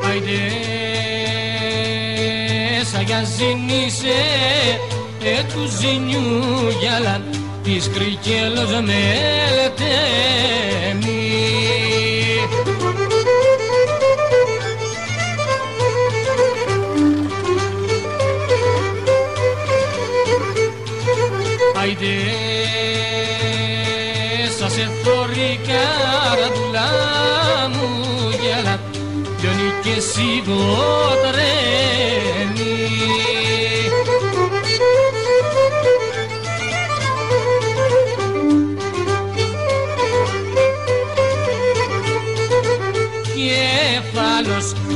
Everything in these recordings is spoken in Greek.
Άιντε σαν για ζήνησε του ζήνιου γυαλάν της κρικέλος μελετέμι. Άιντε σας εθώρη καραντούλα μου γυαλάν λιώνει και σιγοτρέμει.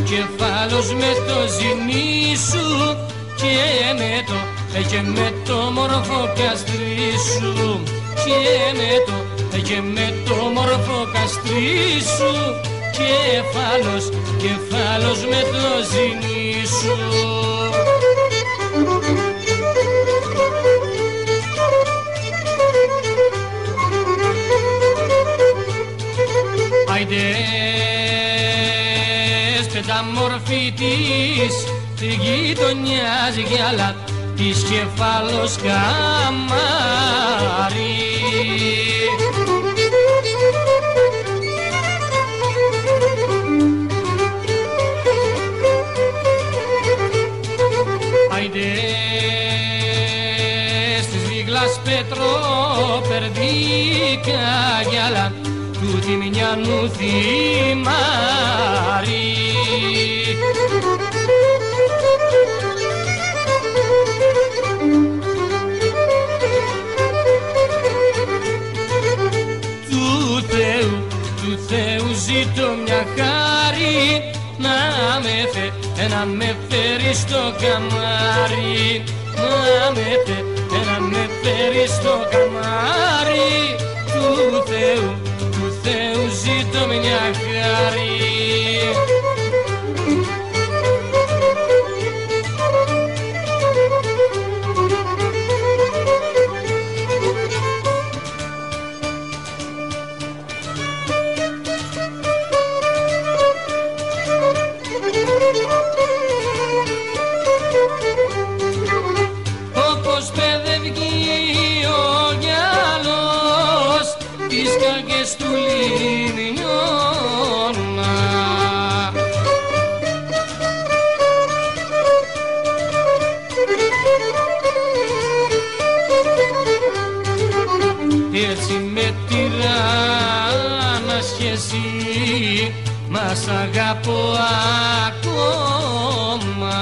Κεφάλος με το ζυνί σου και με το μορφό καστρί σου και με το μορφό καστρί σου κεφάλος με το ζυνί σου. Άιντε τα μορφή της γειτονιάς γυαλά της κεφάλος καμάρι. Άιντε στις Βίγλας Πετροπερδίκα γυαλά του Τιμιανού θυμάρι. Του Θεού ζήτω μια χάρη να με φέρει στο καμάρι, να με φέρει στο καμάρι. Του Θεού ζήτω μια χάρη. Όπως παιδεύγει ο γυαλός τις καρδιές του λιμνιώνα, έτσι με τυράννα σχέση μας αγαπώ ακόμα.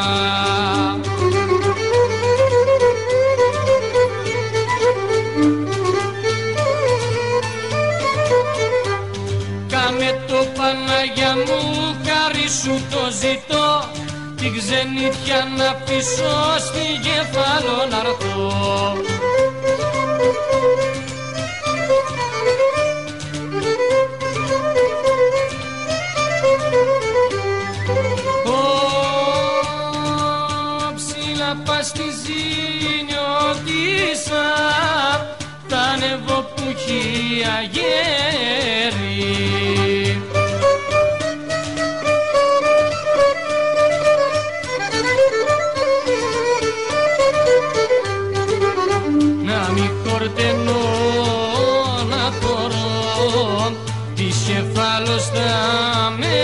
Κάμε το Παναγιά μου χάρη σου το ζητώ, την ξενιτιά να αφήσω στη Κεφάλο να έρθω. Ψηλά πας στη Ζηνιώτισσα, θα ανεβώ που έχει αγέρι. Να μη χορτενώ να φορώ της Κεφάλος τα μέρη.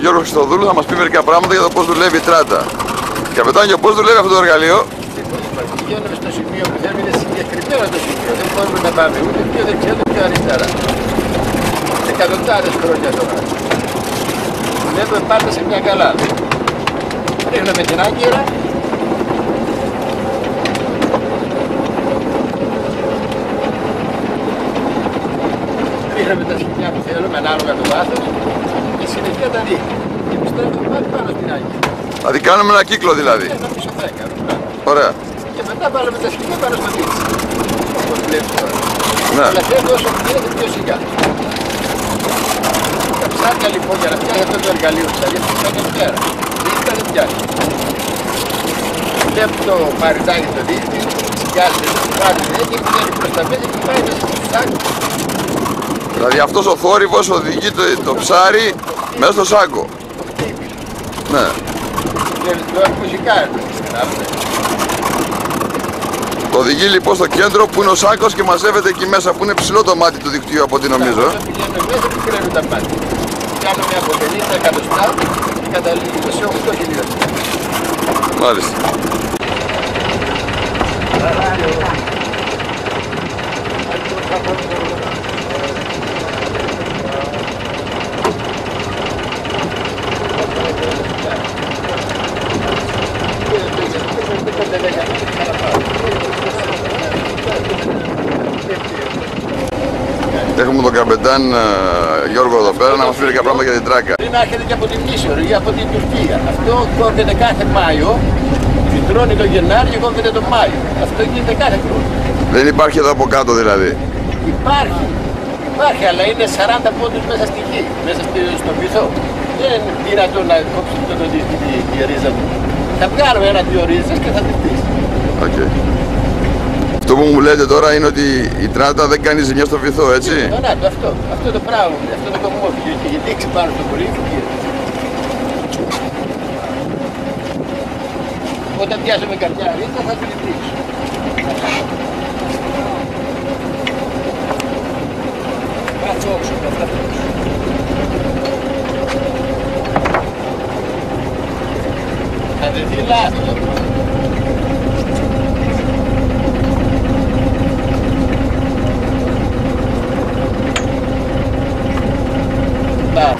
Γιώργο Χριστοδούλου, θα μας πει μερικά πράγματα για το πώς δουλεύει η τράτα. Καπετάνιο, πώς δουλεύει αυτό το εργαλείο? Πηγαίνουμε στο σημείο που θέλουμε, είναι συγκεκριμένο το σημείο. Δεν μπορούμε να πάμε ούτε πιο δεξιά ούτε πιο αριστερά. Εκατοντάδες χρόνια τώρα. Δουλεύουμε πάντα σε μια καλάδα. Ρίχνουμε την άγκυρα. Ρίχνουμε τα σκηνιά που θέλουμε ανάλογα το βάθος και συνεχεία τα ρίχνουμε. Και επιστρέφουμε πάλι πάνω στην άγκυρα. Δηλαδή κάνουμε ένα κύκλο δηλαδή. Ένα πίσω 10. Ωραία. Και μετά βάλουμε τα σκηνιά πάνω στο δίκτυο. Όπως βλέπεις τώρα. Ναι. Αλλά θέλει όσο γίνεται πιο σιγά. Τα ψάρια λοιπόν για να φτιάξει αυτό το εργαλείο της αλήθειας θα είναι πέρα. Δίκτυα δεν πιάνει. Βλέπει το μαριτάκι το δίκτυο, σιγάζει το πάρει και πηγαίνει προς τα μέσα και πάει μέσα στο σάκο. Δηλαδή αυτός ο θόρυβος οδηγεί το ψάρι μέσα στο σάκο. Ναι. Βλέπεις τώρα μουσικά εδώ. Το οδηγεί λοιπόν στο κέντρο που είναι ο σάκος και μαζεύεται εκεί μέσα που είναι ψηλό το μάτι του δικτύου από ό,τι νομίζω. Όταν πηγαίνουμε μέσα και κρέμουν τα μάτια. Κάνουμε από 50 εκατοστά και καταλήγουμε σε 8 χιλιόμετρα. Μάλιστα. Έχουμε τον καπετάν Γιώργο εδώ πέρα να μας πει λίγα πράγματα για την τράκα. Πριν έρχεται και από την Μίσορο ή από την Τουρκία. Αυτό κόβεται κάθε Μάιο, φυτρώνει το Γενάρη και κόβεται τον Μάιο. Αυτό γίνεται κάθε χρόνο. Δεν υπάρχει εδώ από κάτω δηλαδή? Υπάρχει, αλλά είναι 40 πόντους μέσα στη γη, μέσα στο βυθό. Δεν είναι δυνατόν να κόψει τη ρίζα του. Θα βγάλουμε ένα-δύο ρίζες και θα τη χτίσει. Okay. Αυτό που μου λέτε τώρα είναι ότι η τράτα δεν κάνει ζημιά στο βυθό, έτσι? Αυτό το πράγμα, αυτό το κομμάτι και η δείξη πάνω στο πολύ και όταν πιάσουμε καρδιά ρίζα θα την δείξω. Κάτσε όξο, θα δεν δει λάθος.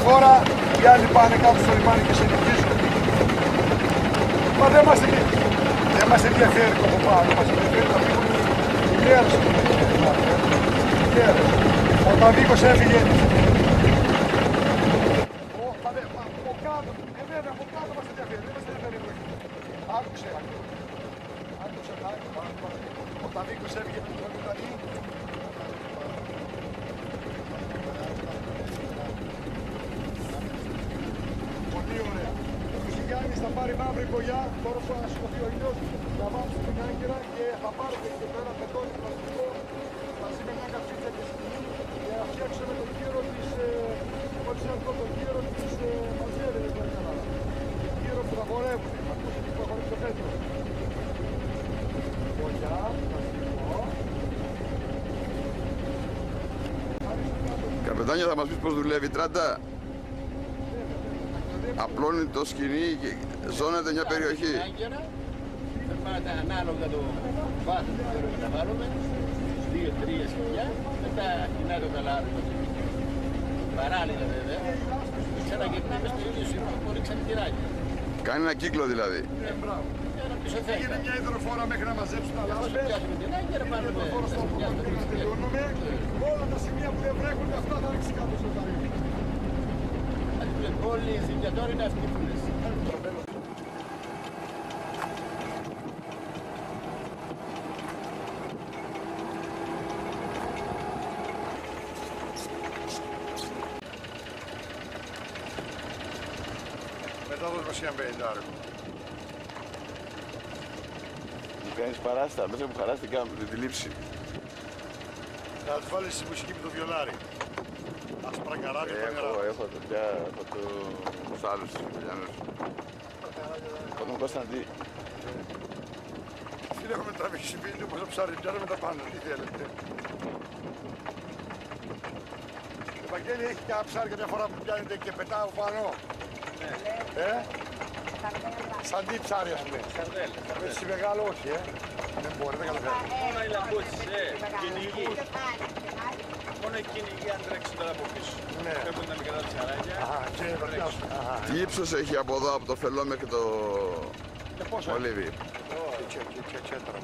Τώρα οι άλλοι πάνε κάτω στο λιμάνι και συνεχίζουν. Μα δεν μας ενδιαφέρει το που πάμε, μας ενδιαφέρει να φύγουν οι μέρες. Ο Ταβίκος έφυγε. Από κάτω, εμένα από κάτω μας ενδιαφέρει, δεν μας ενδιαφέρει εδώ. Άκουσε. Ο Ταβίκος έφυγε από τον Ιταλή. Θα πάρει μαύρη κογιά, τώρα που θα σηκωθεί ο ήλιος, θα βάλουμε στην άγκυρα και θα πάρουμε εκεί πέρα πετώνει πλαστικό μαζί με μια καψίτσα και σκηνή για να φτιάξουμε το γύρο της, μόλις αυτό το γύρο της μαζέρες, δεν μπορεί καλά. Το γύρο που θα χορεύουν, ακούστε τι που θα χορεύει το πέτρο. Κογιά, πλαστικό. Καπετάνιο, θα μας πεις πώς δουλεύει η τράτα? Απλώνει το σκηνή και ζώνεται μια περιοχή. Θα πάτε ανάλογα το βάθος που θέλουμε να βάλουμε, 2-3 σκηνιά, μετά κοινά το καλάρι. Παράλληλα βέβαια, ξαναγυρνάμε στο ίδιο σημείο που ρίξαμε τυράκια. Κάνει ένα κύκλο δηλαδή. Ένα πίσω θέλει. Έγινε μια υδροφόρα μέχρι να μαζέψουν τα λάσπες. Όσο πιάσουμε την άγκυρα πάμε με τα σκηνιά στο τελειώνουμε. Όλα τα σημεία που δεν βρέχονται αυτά θα ρίξει κάτω στο ταρί. Όλη η ζημιά τώρα είναι αυτή που λες. Μετά το 250. Μου κάνεις παράστα, μέσα που χαράστηκα με τη λήψη. Θα τους βάλεις τη μουσική με το βιολάρι. Άσπρα καράβια, Έχω παιδιά, έχω τους άλλους Ιταλιανούς. Έχω τον Κωνσταντή. Φίλε, έχουμε τραβήξει βίντεο πως το ψάρι πιάνουμε τα πάνω. Τι θέλετε? Ευαγγέλη, έχει και ψάρια μια φορά που πιάνετε και πετάω πάνω. Σαν τι ψάρι, ας πούμε. Έτσι μεγάλο όχι, δεν μπορεί, δεν καταλαβαίνω. Μόνο οι λαμπούτσες, κυνηγοί. Μόνο οι κυνηγοί αν τρέξουν τώρα από πίσω. Έχουν τα μικρά ψαράκια. Και θα πιάσουν. Τι ύψος έχει από εδώ, από το Φελό μέχρι το Πόσο? Μολύβι? Και τώρα,